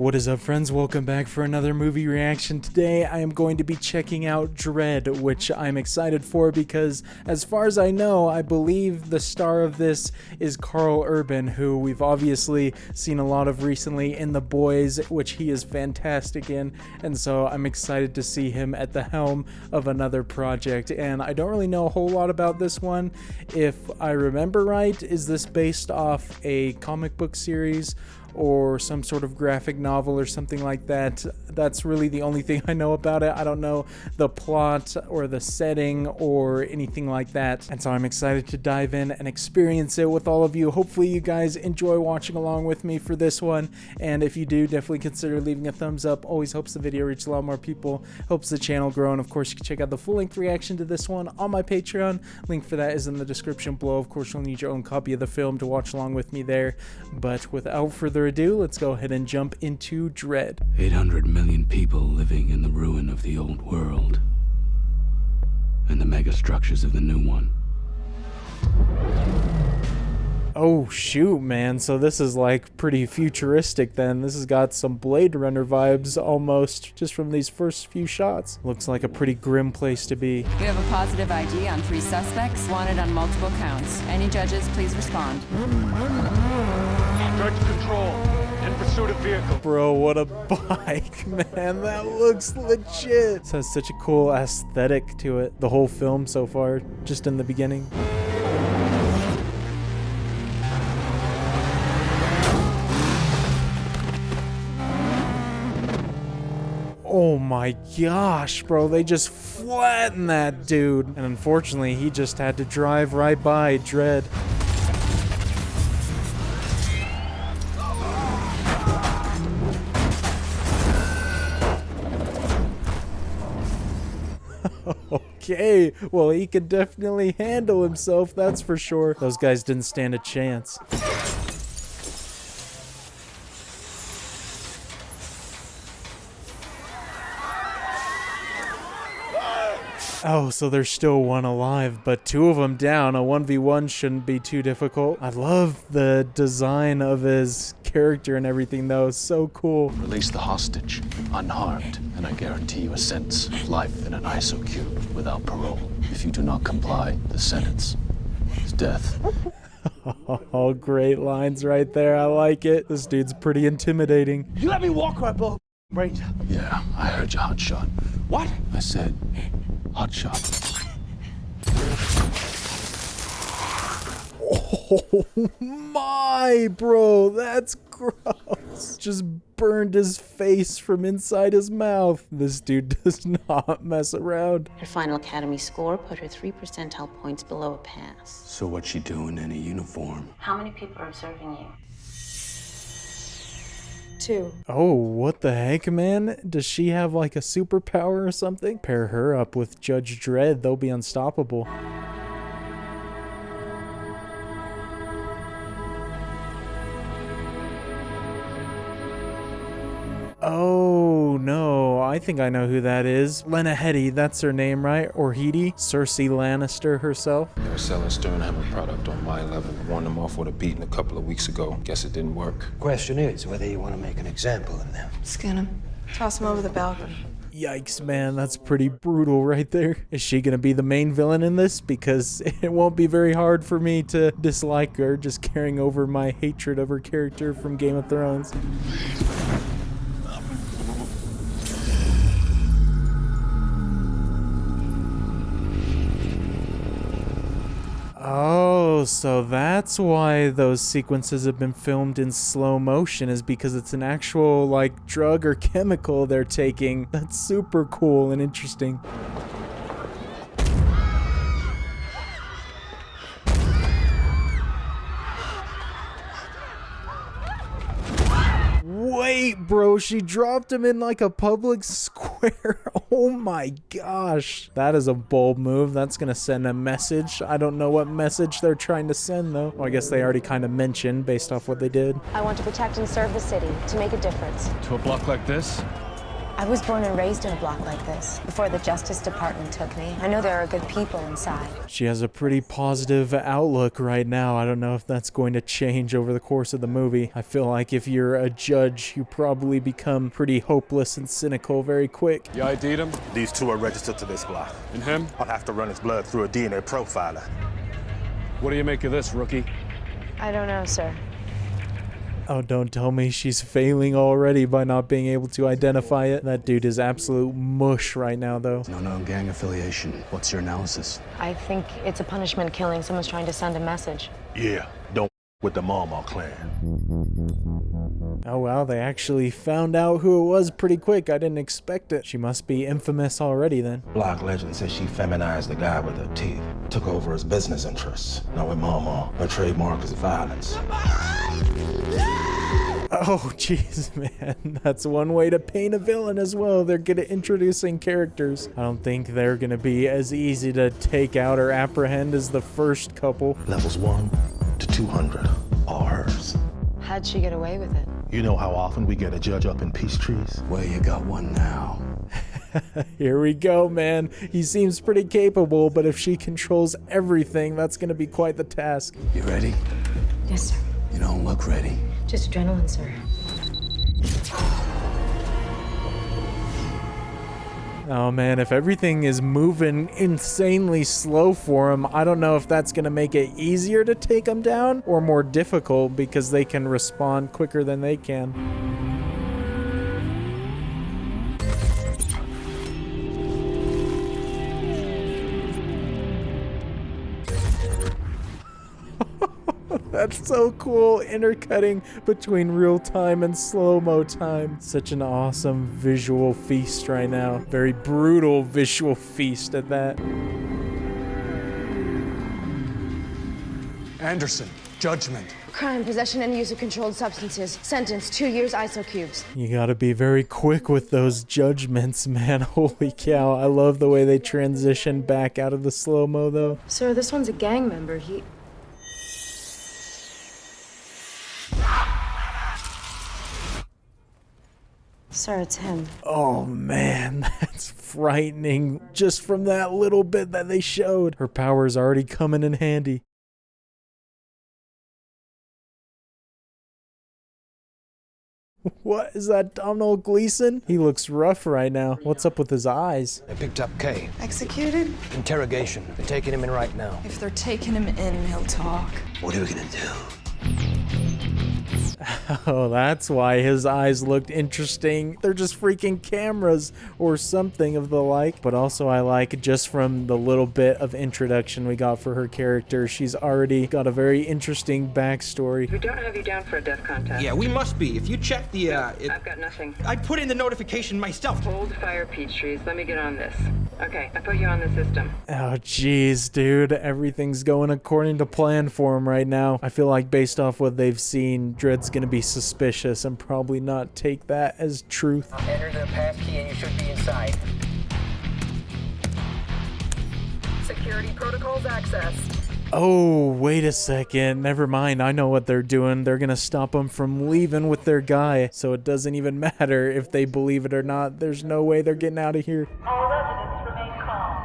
What is up, friends? Welcome back for another movie reaction. Today I am going to be checking out Dredd, which I'm excited for because as far as I know, I believe the star of this is Karl Urban, who we've obviously seen a lot of recently in The Boys, which he is fantastic in, and so I'm excited to see him at the helm of another project. And I don't really know a whole lot about this one. If I remember right, is this based off a comic book series or some sort of graphic novel or something like that? That's really the only thing I know about it. I don't know the plot or the setting or anything like that, and so I'm excited to dive in and experience it with all of you. Hopefully you guys enjoy watching along with me for this one, and if you do, definitely consider leaving a thumbs up. Always helps the video reach a lot more people, helps the channel grow, and of course you can check out the full-length reaction to this one on my Patreon. Link for that is in the description below. Of course you'll need your own copy of the film to watch along with me there, but without further ado, let's go ahead and jump into Dredd. 800 million people living in the ruin of the old world and the megastructures of the new one. Oh shoot, man, so this is like pretty futuristic then. This has got some Blade Runner vibes almost, just from these first few shots. Looks like a pretty grim place to be. We have a positive ID on 3 suspects, wanted on multiple counts. Any judges, please respond. Direct control. In pursuit of vehicle. Bro, what a bike, man. That looks legit. This has such a cool aesthetic to it. The whole film so far, just in the beginning. Oh my gosh, bro, they just flattened that dude. And unfortunately, he just had to drive right by Dredd. Okay, well, he can definitely handle himself, that's for sure. Those guys didn't stand a chance. Oh, so there's still one alive, but 2 of them down. A 1v1 shouldn't be too difficult. I love the design of his character and everything, though. It's so cool. Release the hostage, unharmed, and I guarantee you a sentence of life in an ISO cube without parole. If you do not comply, the sentence is death. Oh, great lines right there. I like it. This dude's pretty intimidating. You let me walk or I blow brains. Yeah, I heard you, hotshot. What? I said, hotshot. Oh my, bro, that's gross. Just burned his face from inside his mouth. This dude does not mess around. Her final academy score put her 3 percentile points below a pass. So what's she doing in a uniform? How many people are observing you? 2. Oh, what the heck, man? Does she have like a superpower or something? Pair her up with Judge Dredd, they'll be unstoppable. Oh, no, I think I know who that is. Lena Headey, that's her name, right? Or Headey? Cersei Lannister herself? They were selling Sternhammer product on my level. Warned them off with a beating a couple of weeks ago. Guess it didn't work. Question is whether you want to make an example of them. Skin him. Toss him over the balcony. Yikes, man, that's pretty brutal right there. Is she gonna be the main villain in this? Because it won't be very hard for me to dislike her, just carrying over my hatred of her character from Game of Thrones. Oh, so that's why those sequences have been filmed in slow motion, is because it's an actual, like, drug or chemical they're taking. That's super cool and interesting. Wait, bro, she dropped him in like a public square. Oh my gosh. That is a bold move. That's gonna send a message. I don't know what message they're trying to send, though. Well, I guess they already kind of mentioned based off what they did. I want to protect and serve the city, to make a difference. To a block like this? I was born and raised in a block like this before the Justice Department took me. I know there are good people inside. She has a pretty positive outlook right now. I don't know if that's going to change over the course of the movie. I feel like if you're a judge, you probably become pretty hopeless and cynical very quick. You ID'd him? These two are registered to this block. And him? I'll have to run his blood through a DNA profiler. What do you make of this, rookie? I don't know, sir. Oh, don't tell me she's failing already by not being able to identify it. That dude is absolute mush right now, though. No known gang affiliation. What's your analysis? I think it's a punishment killing. Someone's trying to send a message. Yeah, don't with the Mama clan. Oh wow, they actually found out who it was pretty quick. I didn't expect it. She must be infamous already then. Block legend says she feminized the guy with her teeth. Took over his business interests. Now with Mama, her trademark is violence. Oh jeez, man. That's one way to paint a villain as well. They're good at introducing characters. I don't think they're gonna be as easy to take out or apprehend as the first couple. Levels 1 to 200, all hers. How'd she get away with it? You know how often we get a judge up in peace trees? Well, you got one now. Here we go, man. He seems pretty capable, but if she controls everything, that's gonna be quite the task. You ready? Yes, sir. You don't look ready. Just adrenaline, sir. Oh man, if everything is moving insanely slow for him, I don't know if that's gonna make it easier to take him down or more difficult because they can respond quicker than they can. That's so cool, intercutting between real time and slow-mo time. Such an awesome visual feast right now. Very brutal visual feast at that. Anderson, judgment. Crime, possession and use of controlled substances. Sentence, 2 years ISO cubes. You gotta be very quick with those judgments, man. Holy cow. I love the way they transition back out of the slow-mo, though. Sir, this one's a gang member. He... Sir, it's him. Oh man, that's frightening. Just from that little bit that they showed. Her power's already coming in handy. What is that, Donald Gleason? He looks rough right now. What's up with his eyes? They picked up Kay. Executed? Interrogation. They're taking him in right now. If they're taking him in, he'll talk. What are we gonna do? Oh, that's why his eyes looked interesting. They're just freaking cameras or something of the like. But also I like just from the little bit of introduction we got for her character, she's already got a very interesting backstory. We don't have you down for a death contest. Yeah, we must be. If you check the, I've got nothing. I put in the notification myself. Hold fire, peach trees. Let me get on this. Okay, I put you on the system. Oh, jeez, dude. Everything's going according to plan for him right now. I feel like based off what they've seen, Dredd's gonna be suspicious and probably not take that as truth. Enter the passkey and you should be inside. Security protocols access. Oh, wait a second. Never mind. I know what they're doing. They're gonna stop him from leaving with their guy. So it doesn't even matter if they believe it or not. There's no way they're getting out of here. All residents remain calm.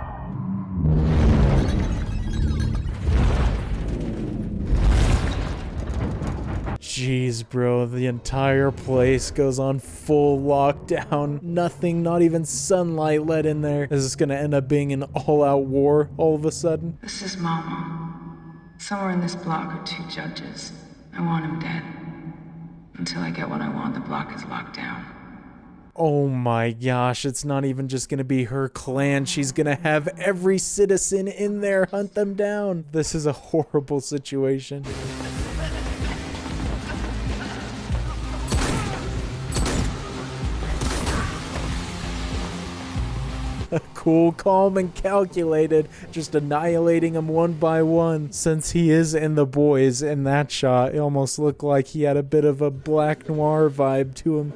Jeez, bro, the entire place goes on full lockdown. Nothing, not even sunlight let in there. Is this gonna end up being an all-out war all of a sudden? This is Mama. Somewhere in this block are 2 judges. I want him dead. Until I get what I want, the block is locked down. Oh my gosh, it's not even just gonna be her clan. She's gonna have every citizen in there hunt them down. This is a horrible situation. Cool, calm, and calculated, just annihilating them one by one. Since he is in The Boys in that shot, it almost looked like he had a bit of a Black Noir vibe to him.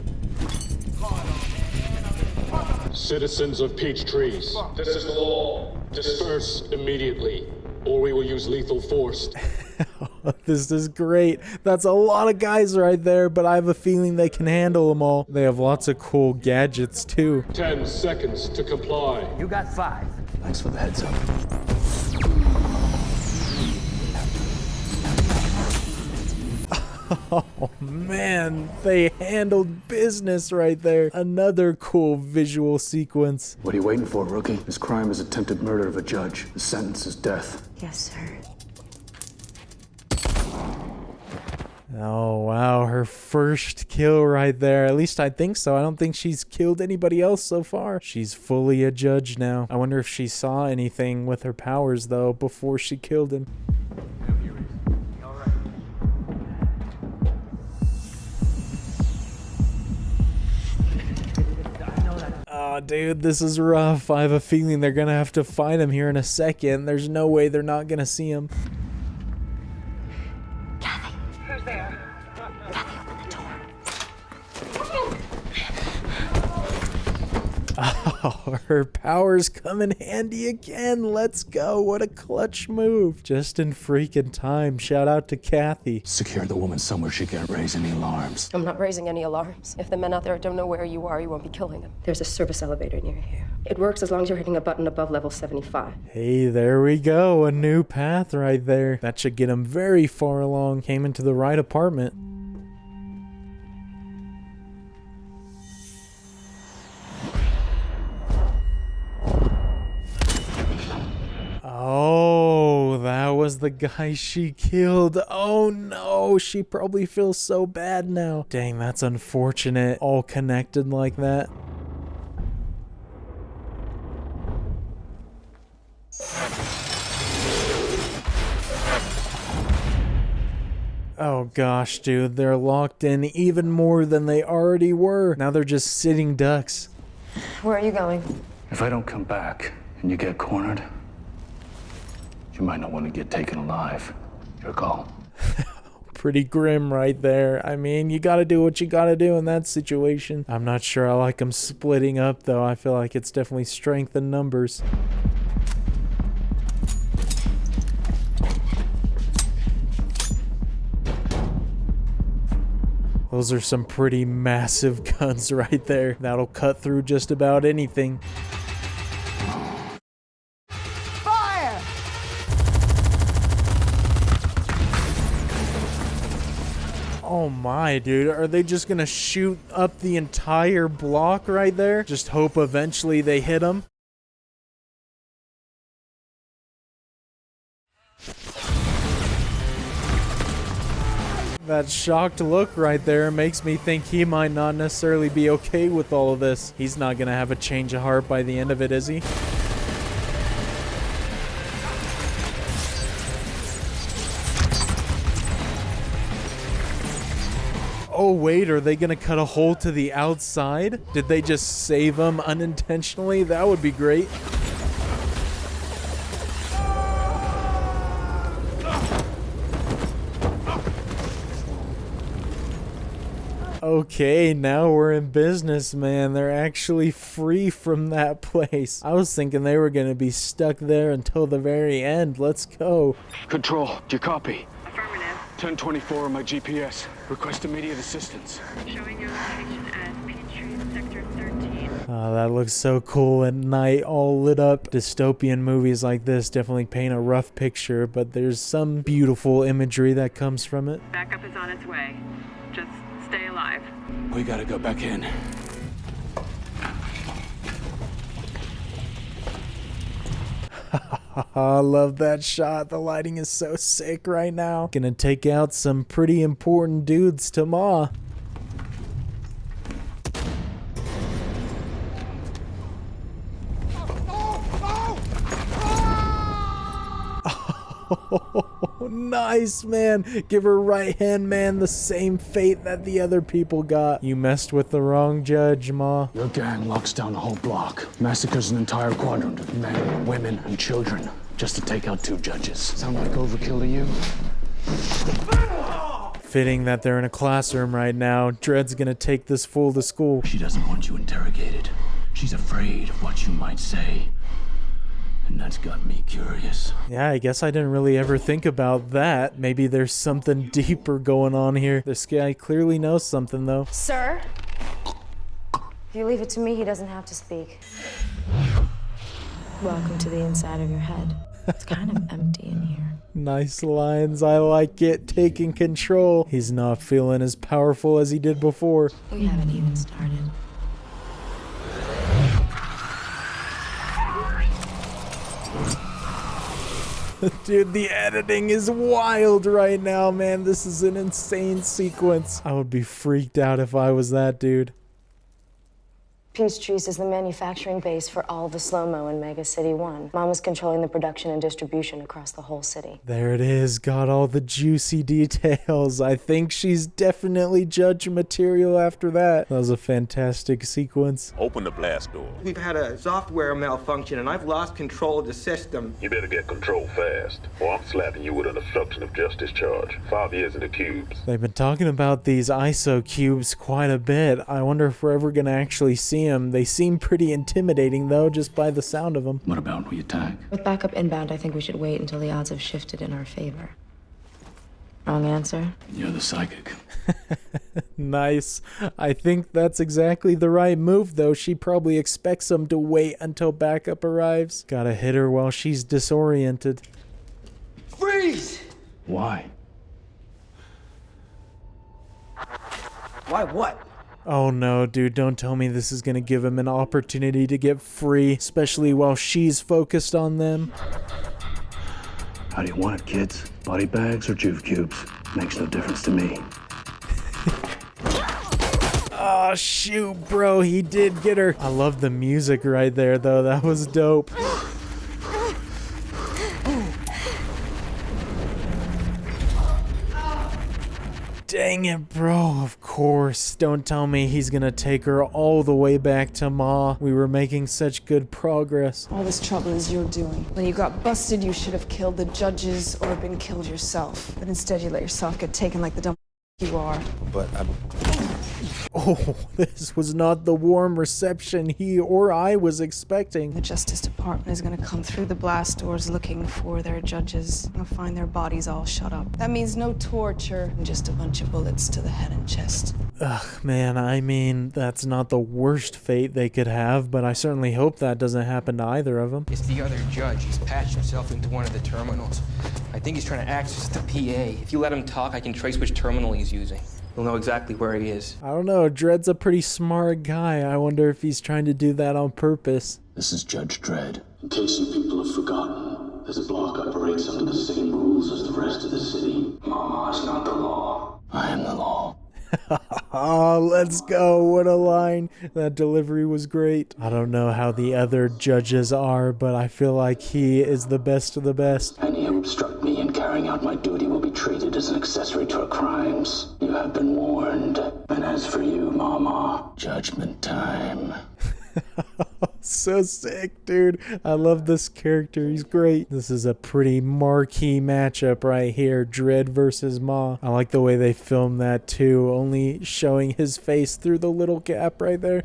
Citizens of Peach Trees, this is the law. Disperse immediately, or we will use lethal force. This is great. That's a lot of guys right there, but I have a feeling they can handle them all. They have lots of cool gadgets too. 10 seconds to comply. You got 5. Thanks for the heads up. Oh man, they handled business right there. Another cool visual sequence. What are you waiting for, rookie? This crime is attempted murder of a judge. The sentence is death. Yes, sir. Oh wow, her first kill right there. At least I think so. I don't think she's killed anybody else so far. She's fully a judge now. I wonder if she saw anything with her powers though before she killed him. Oh, dude, this is rough. I have a feeling they're gonna have to find him here in a second. There's no way they're not gonna see him. Kathy. Who's there? Kathy, open the door. Oh, her powers come in handy again. Let's go. What a clutch move. Just in freaking time. Shout out to Kathy. Secure the woman somewhere she can't raise any alarms. I'm not raising any alarms. If the men out there don't know where you are, you won't be killing them. There's a service elevator near here. It works as long as you're hitting a button above level 75. Hey, there we go. A new path right there. That should get him very far along. Came into the right apartment. Oh, that was the guy she killed. Oh no, she probably feels so bad now. Dang, that's unfortunate. All connected like that. Oh gosh, dude, they're locked in even more than they already were. Now they're just sitting ducks. Where are you going? If I don't come back and you get cornered, you might not want to get taken alive. Your call. Pretty grim right there. I mean, you gotta do what you gotta do in that situation. I'm not sure I like them splitting up though. I feel like it's definitely strength in numbers. Those are some pretty massive guns right there. That'll cut through just about anything. Fire! Oh my, dude. Are they just gonna shoot up the entire block right there? Just hope eventually they hit them? That shocked look right there makes me think he might not necessarily be okay with all of this. He's not gonna have a change of heart by the end of it, is he? Oh wait, are they gonna cut a hole to the outside? Did they just save him unintentionally? That would be great. Okay, now we're in business, man. They're actually free from that place. I was thinking they were gonna be stuck there until the very end. Let's go. Control, do you copy? Affirmative. 1024 on my GPS. Request immediate assistance. Showing your location as Peachtree Sector 13. Oh, that looks so cool at night, all lit up. Dystopian movies like this definitely paint a rough picture, but there's some beautiful imagery that comes from it. Backup is on its way. Just stay alive. We gotta go back in. I love that shot. The lighting is so sick right now. Gonna take out some pretty important dudes to Ma. Oh, nice, man. Give her right hand man the same fate that the other people got. You messed with the wrong judge, Ma. Your gang locks down the whole block. Massacres an entire quadrant of men, women, and children just to take out 2 judges. Sound like overkill to you? Fitting that they're in a classroom right now. Dredd's gonna take this fool to school. She doesn't want you interrogated. She's afraid of what you might say. And that's got me curious. Yeah, I guess I didn't really ever think about that. Maybe there's something deeper going on here. This guy clearly knows something, though. Sir? If you leave it to me, he doesn't have to speak. Welcome to the inside of your head. It's kind of empty in here. Nice lines. I like it. Taking control. He's not feeling as powerful as he did before. We haven't even started. Dude, the editing is wild right now, man. This is an insane sequence. I would be freaked out if I was that dude. Peachtree's is the manufacturing base for all the slow-mo in Mega City 1. Mom was controlling the production and distribution across the whole city. There it is. Got all the juicy details. I think she's definitely judge material after that. That was a fantastic sequence. Open the blast door. We've had a software malfunction and I've lost control of the system. You better get control fast, or I'm slapping you with an obstruction of justice charge. 5 years in the cubes. They've been talking about these ISO cubes quite a bit. I wonder if we're ever going to actually see them. They seem pretty intimidating, though, just by the sound of them. What about we attack? With backup inbound, I think we should wait until the odds have shifted in our favor. Wrong answer? You're the psychic. Nice. I think that's exactly the right move, though. She probably expects them to wait until backup arrives. Gotta hit her while she's disoriented. Freeze! Why? Why what? Oh no, dude, don't tell me this is gonna give him an opportunity to get free, especially while she's focused on them. How do you want it, kids? Body bags or juve cubes? Makes no difference to me. Oh, shoot, bro, he did get her. I love the music right there, though. That was dope. Dang it, bro. Of course. Don't tell me he's gonna take her all the way back to Ma. We were making such good progress. All this trouble is your doing. When you got busted, you should have killed the judges or been killed yourself. But instead, you let yourself get taken like the dumb you are. But Oh, this was not the warm reception he or I was expecting. The Justice Department is going to come through the blast doors looking for their judges. They'll find their bodies all shut up. That means no torture and just a bunch of bullets to the head and chest. Ugh, man, I mean, that's not the worst fate they could have, but I certainly hope that doesn't happen to either of them. It's the other judge. He's patched himself into one of the terminals. I think he's trying to access the PA. If you let him talk, I can trace which terminal he's using. You'll know exactly where he is. I don't know, Dredd's a pretty smart guy. I wonder if he's trying to do that on purpose. This is Judge Dredd. In case you people have forgotten, this block operates under the same rules as the rest of the city. Mama is not the law. I am the law. Oh, let's go. What a line. That delivery was great. I don't know how the other judges are, but I feel like he is the best of the best. Any who obstruct me in carrying out my duty will be treated as an accessory to our crimes. You have been warned. And as for you, Mama, judgment time. So sick, dude. I love this character. He's great. This is a pretty marquee matchup right here. Dredd versus Ma. I like the way they filmed that too. Only showing his face through the little gap right there.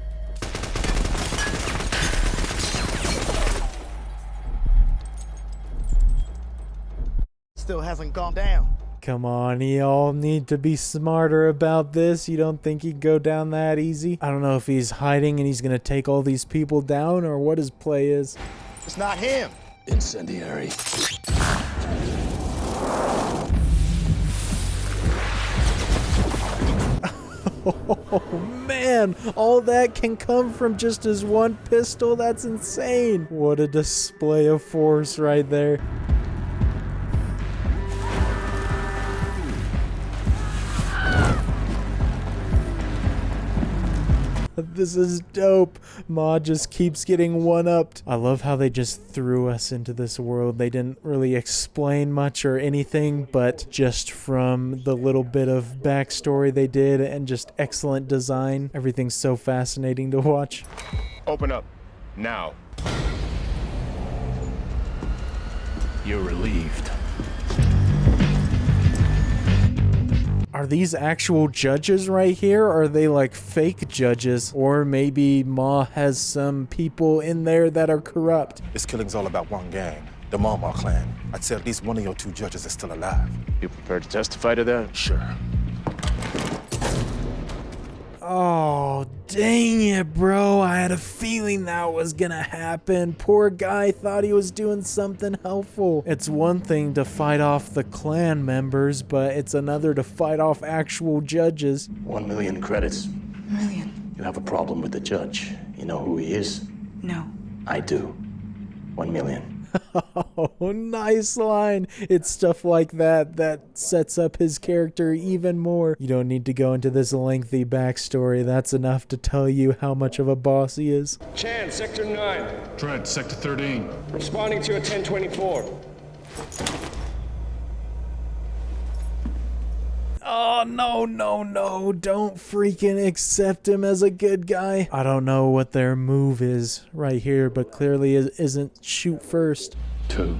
Still hasn't gone down. Come on, y'all need to be smarter about this. You don't think he'd go down that easy? I don't know if he's hiding and he's gonna take all these people down or what his play is. It's not him. Incendiary. Oh man, all that can come from just his one pistol? That's insane. What a display of force right there. This is dope. Ma just keeps getting one-upped. I love how they just threw us into this world. They didn't really explain much or anything, but just from the little bit of backstory they did and just excellent design, everything's so fascinating to watch. Open up. Now. You're relieved. Are Are these actual judges right here? Or are they like fake judges? Or maybe Ma has some people in there that are corrupt. This killing's all about one gang, the Mama clan. I'd say at least one of your two judges is still alive. You prepared to testify to that? Sure. Oh, dang it, bro. I had a feeling that was gonna happen. Poor guy thought he was doing something helpful. It's one thing to fight off the clan members, but it's another to fight off actual judges. 1 million credits. Million? You have a problem with the judge. You know who he is? No. I do. 1 million. Oh, nice line. It's stuff like that that sets up his character even more. You don't need to go into this lengthy backstory. That's enough to tell you how much of a boss he is. Chan, Sector 9. Dredd, Sector 13. Responding to a 1024. Oh, no. Don't freaking accept him as a good guy. I don't know what their move is right here, but clearly it isn't shoot first. Two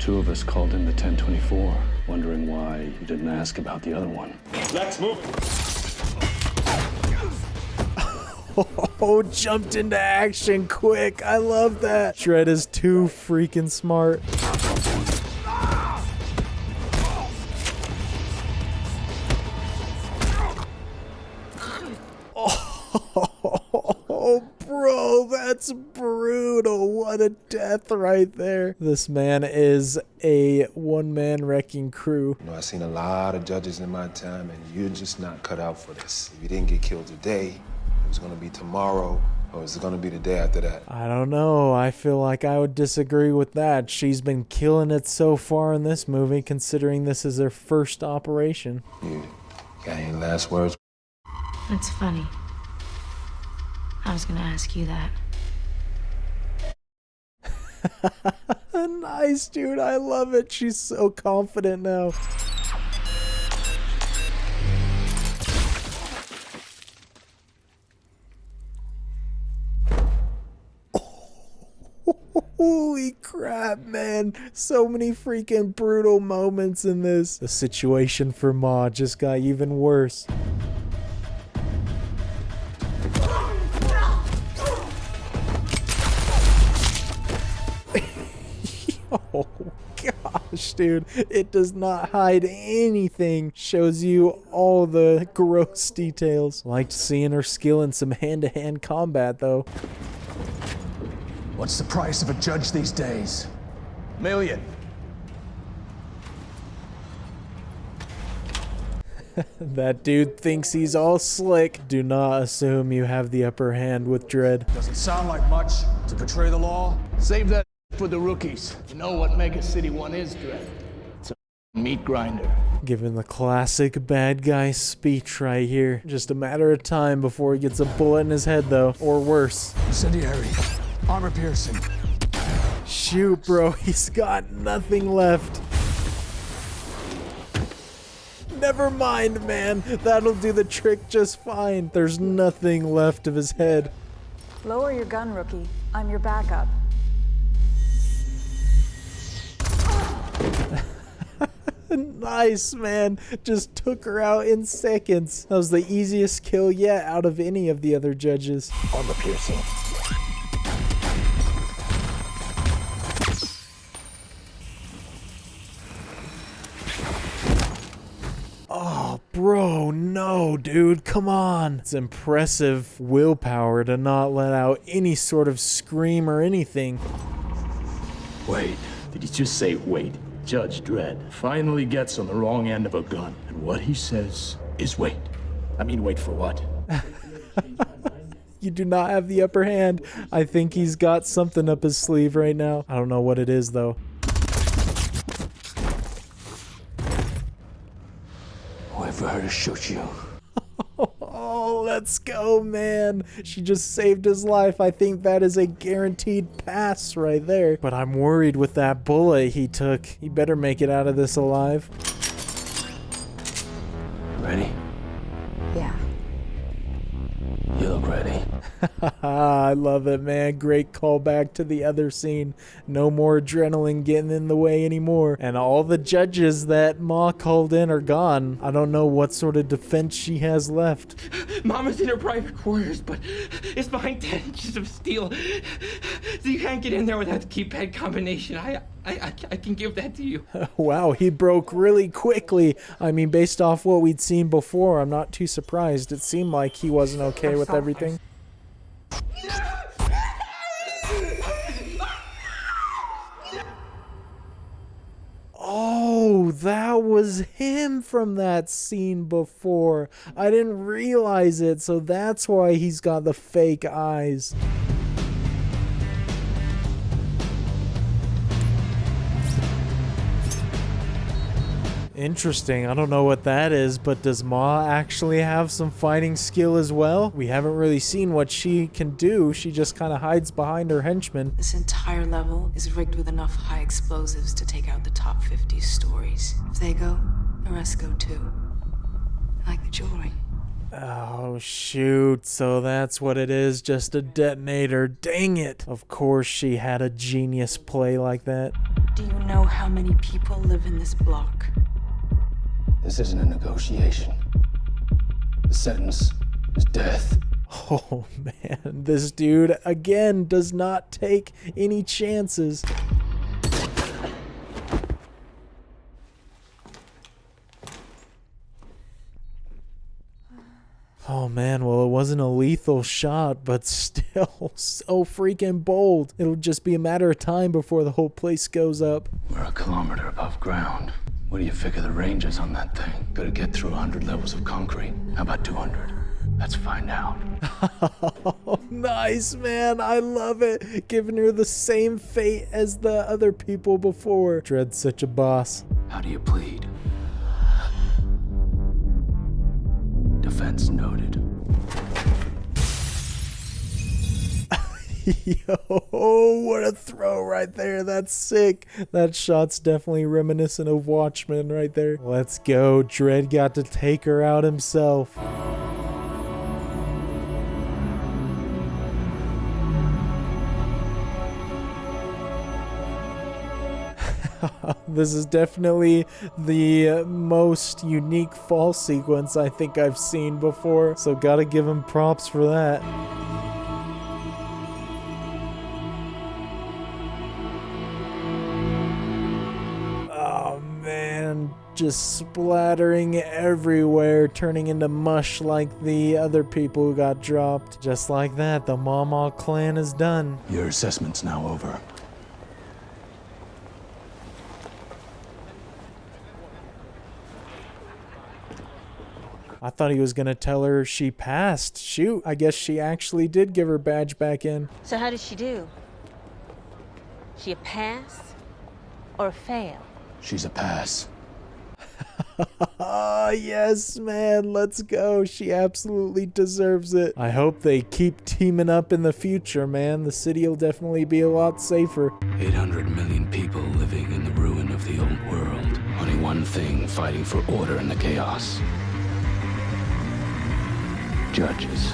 of us called in the 1024, wondering why you didn't ask about the other one. Let's move. Oh, jumped into action quick. I love that. Dredd is too freaking smart. Oh, bro, that's brutal. What a death right there. This man is a one-man wrecking crew. You know, I've seen a lot of judges in my time, and you're just not cut out for this. If you didn't get killed today, it was going to be tomorrow, or is it going to be the day after that? I don't know. I feel like I would disagree with that. She's been killing it so far in this movie, considering this is her first operation. You got any last words? It's funny. I was gonna ask you that. Nice, dude. I love it. She's so confident now. Holy crap, man. So many freaking brutal moments in this. The situation for Ma just got even worse. Oh gosh, dude, it does not hide anything. Shows you all the gross details. Liked seeing her skill in some hand-to-hand combat though. What's the price of a judge these days? Million. That dude thinks he's all slick. Do not assume you have the upper hand with Dredd. Doesn't sound like much to betray the law. Save that for the rookies. You know what Mega City 1 is, Dredd? It's a meat grinder. Giving the classic bad guy speech right here. Just a matter of time before he gets a bullet in his head though, or worse. Incendiary. Armor piercing. Shoot, bro, he's got nothing left. Never mind, man. That'll do the trick just fine. There's nothing left of his head. Lower your gun, rookie. I'm your backup. Nice, man. Just took her out in seconds. That was the easiest kill yet out of any of the other judges. Armor piercing. Oh, bro, no, dude, come on. It's impressive willpower to not let out any sort of scream or anything. Wait, did he just say wait? Judge Dredd finally gets on the wrong end of a gun, and what he says is wait. I mean, wait for what? You do not have the upper hand. I think he's got something up his sleeve right now. I don't know what it is, though. Whoever her to shoot you. Oh, let's go, man. She just saved his life. I think that is a guaranteed pass right there. But I'm worried with that bullet he took. He better make it out of this alive. Ready? Yeah. You look ready. I love it, man. Great callback to the other scene. No more adrenaline getting in the way anymore. And all the judges that Ma called in are gone. I don't know what sort of defense she has left. Mama's in her private quarters, but it's behind 10 inches of steel. So you can't get in there without the keypad combination. I can give that to you. Wow, he broke really quickly. I mean, based off what we'd seen before, I'm not too surprised. It seemed like he wasn't okay with everything. Oh, that was him from that scene before. I didn't realize it, so that's why he's got the fake eyes. Interesting. I don't know what that is, but does Ma actually have some fighting skill as well? We haven't really seen what she can do. She just kind of hides behind her henchmen. This entire level is rigged with enough high explosives to take out the top 50 stories. If they go, the rest go too. Like the jewelry. Oh, shoot. So that's what it is, just a detonator. Dang it. Of course she had a genius play like that. Do you know how many people live in this block? This isn't a negotiation. The sentence is death. Oh, man. This dude, again, does not take any chances. Oh man, well it wasn't a lethal shot, but still so freaking bold. It'll just be a matter of time before the whole place goes up. We're a kilometer above ground. What do you figure the range is on that thing? Gotta get through 100 levels of concrete. How about 200? Let's find out. Oh, nice, man. I love it. Giving her the same fate as the other people before. Dredd's such a boss. How do you plead? Defense noted. Yo, what a throw right there. That's sick. That shot's definitely reminiscent of Watchmen right there. Let's go. Dredd got to take her out himself. This is definitely the most unique fall sequence I think I've seen before, so gotta give him props for that. Oh man, just splattering everywhere, turning into mush like the other people who got dropped. Just like that, the Mama clan is done. Your assessment's now over. I thought he was gonna tell her she passed. Shoot, I guess she actually did give her badge back in. So how did she do? She a pass or a fail? She's a pass. Yes, man, let's go. She absolutely deserves it. I hope they keep teaming up in the future, man. The city will definitely be a lot safer. 800 million people living in the ruin of the old world. Only one thing fighting for order in the chaos. Judges.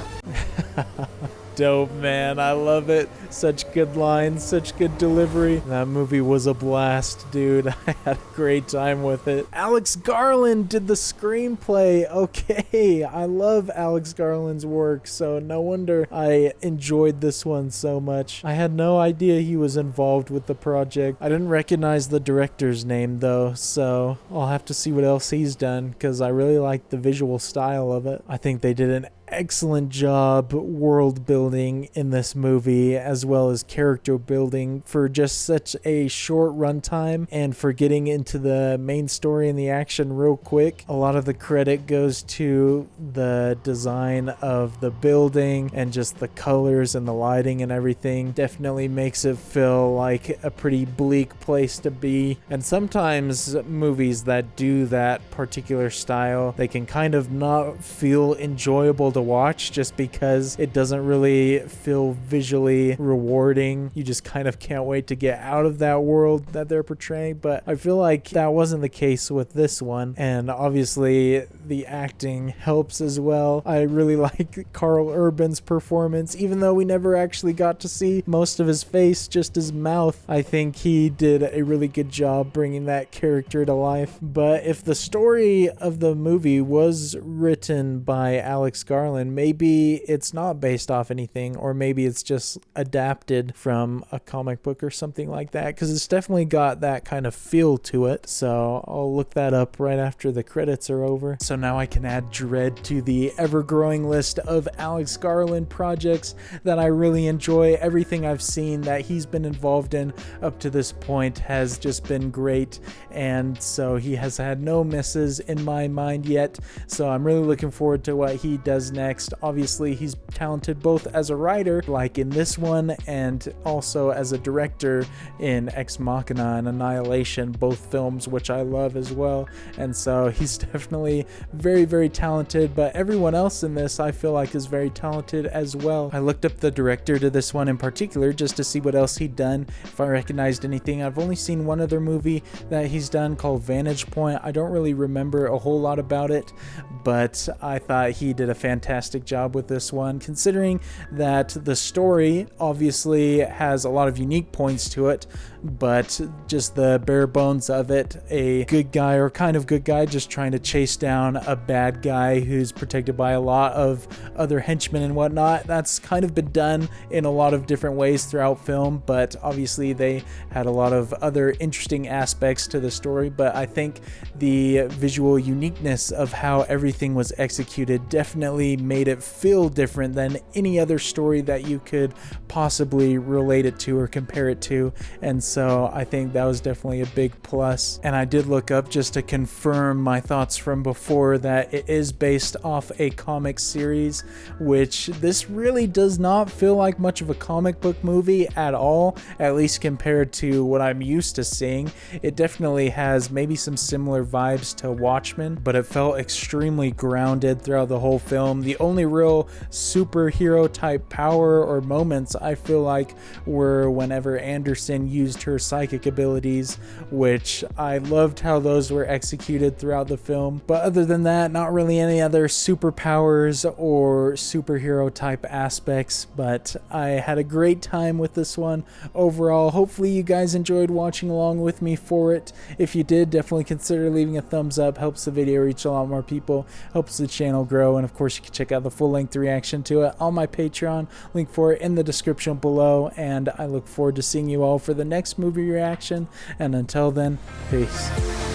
Dope, man. I love it. Such good lines, such good delivery. That movie was a blast, dude. I had a great time with it. Alex Garland did the screenplay. Okay, I love Alex Garland's work, so no wonder I enjoyed this one so much. I had no idea he was involved with the project. I didn't recognize the director's name, though, so I'll have to see what else he's done, because I really like the visual style of it. I think they did an excellent job world building in this movie, as well as character building for just such a short runtime, and for getting into the main story and the action real quick. A lot of the credit goes to the design of the building and just the colors and the lighting and everything. Definitely makes it feel like a pretty bleak place to be. And sometimes movies that do that particular style, they can kind of not feel enjoyable to to watch just because it doesn't really feel visually rewarding. You just kind of can't wait to get out of that world that they're portraying, but I feel like that wasn't the case with this one, and obviously the acting helps as well. I really like Karl Urban's performance, even though we never actually got to see most of his face, just his mouth. I think he did a really good job bringing that character to life. But if the story of the movie was written by Alex Garland, maybe it's not based off anything, or maybe it's just adapted from a comic book or something like that, because it's definitely got that kind of feel to it. So I'll look that up right after the credits are over. So now I can add Dredd to the ever-growing list of Alex Garland projects that I really enjoy. Everything I've seen that he's been involved in up to this point has just been great, and so he has had no misses in my mind yet. So I'm really looking forward to what he does next. Obviously, he's talented both as a writer, like in this one, and also as a director in Ex Machina and Annihilation, both films which I love as well. And so he's definitely very, very talented, but everyone else in this I feel like is very talented as well. I looked up the director to this one in particular just to see what else he'd done, if I recognized anything. I've only seen one other movie that he's done called Vantage Point. I don't really remember a whole lot about it, but I thought he did a fantastic job with this one, considering that the story obviously has a lot of unique points to it, but just the bare bones of it, a good guy, or kind of good guy, just trying to chase down a bad guy who's protected by a lot of other henchmen and whatnot. That's kind of been done in a lot of different ways throughout film, but obviously they had a lot of other interesting aspects to the story. But I think the visual uniqueness of how everything was executed definitely made it feel different than any other story that you could possibly relate it to or compare it to, and so I think that was definitely a big plus. And I did look up just to confirm my thoughts from before that it is based off a comic series, which this really does not feel like much of a comic book movie at all, at least compared to what I'm used to seeing. It definitely has maybe some similar vibes to Watchmen, but it felt extremely grounded throughout the whole film. The only real superhero type power or moments I feel like were whenever Anderson used her psychic abilities, which I loved how those were executed throughout the film. But other than that, not really any other superpowers or superhero type aspects, but I had a great time with this one overall. Hopefully you guys enjoyed watching along with me for it. If you did, definitely consider leaving a thumbs up. Helps the video reach a lot more people, helps the channel grow, and of course you can check out the full-length reaction to it on my Patreon. Link for it in the description below, and I look forward to seeing you all for the next movie reaction, and until then, peace.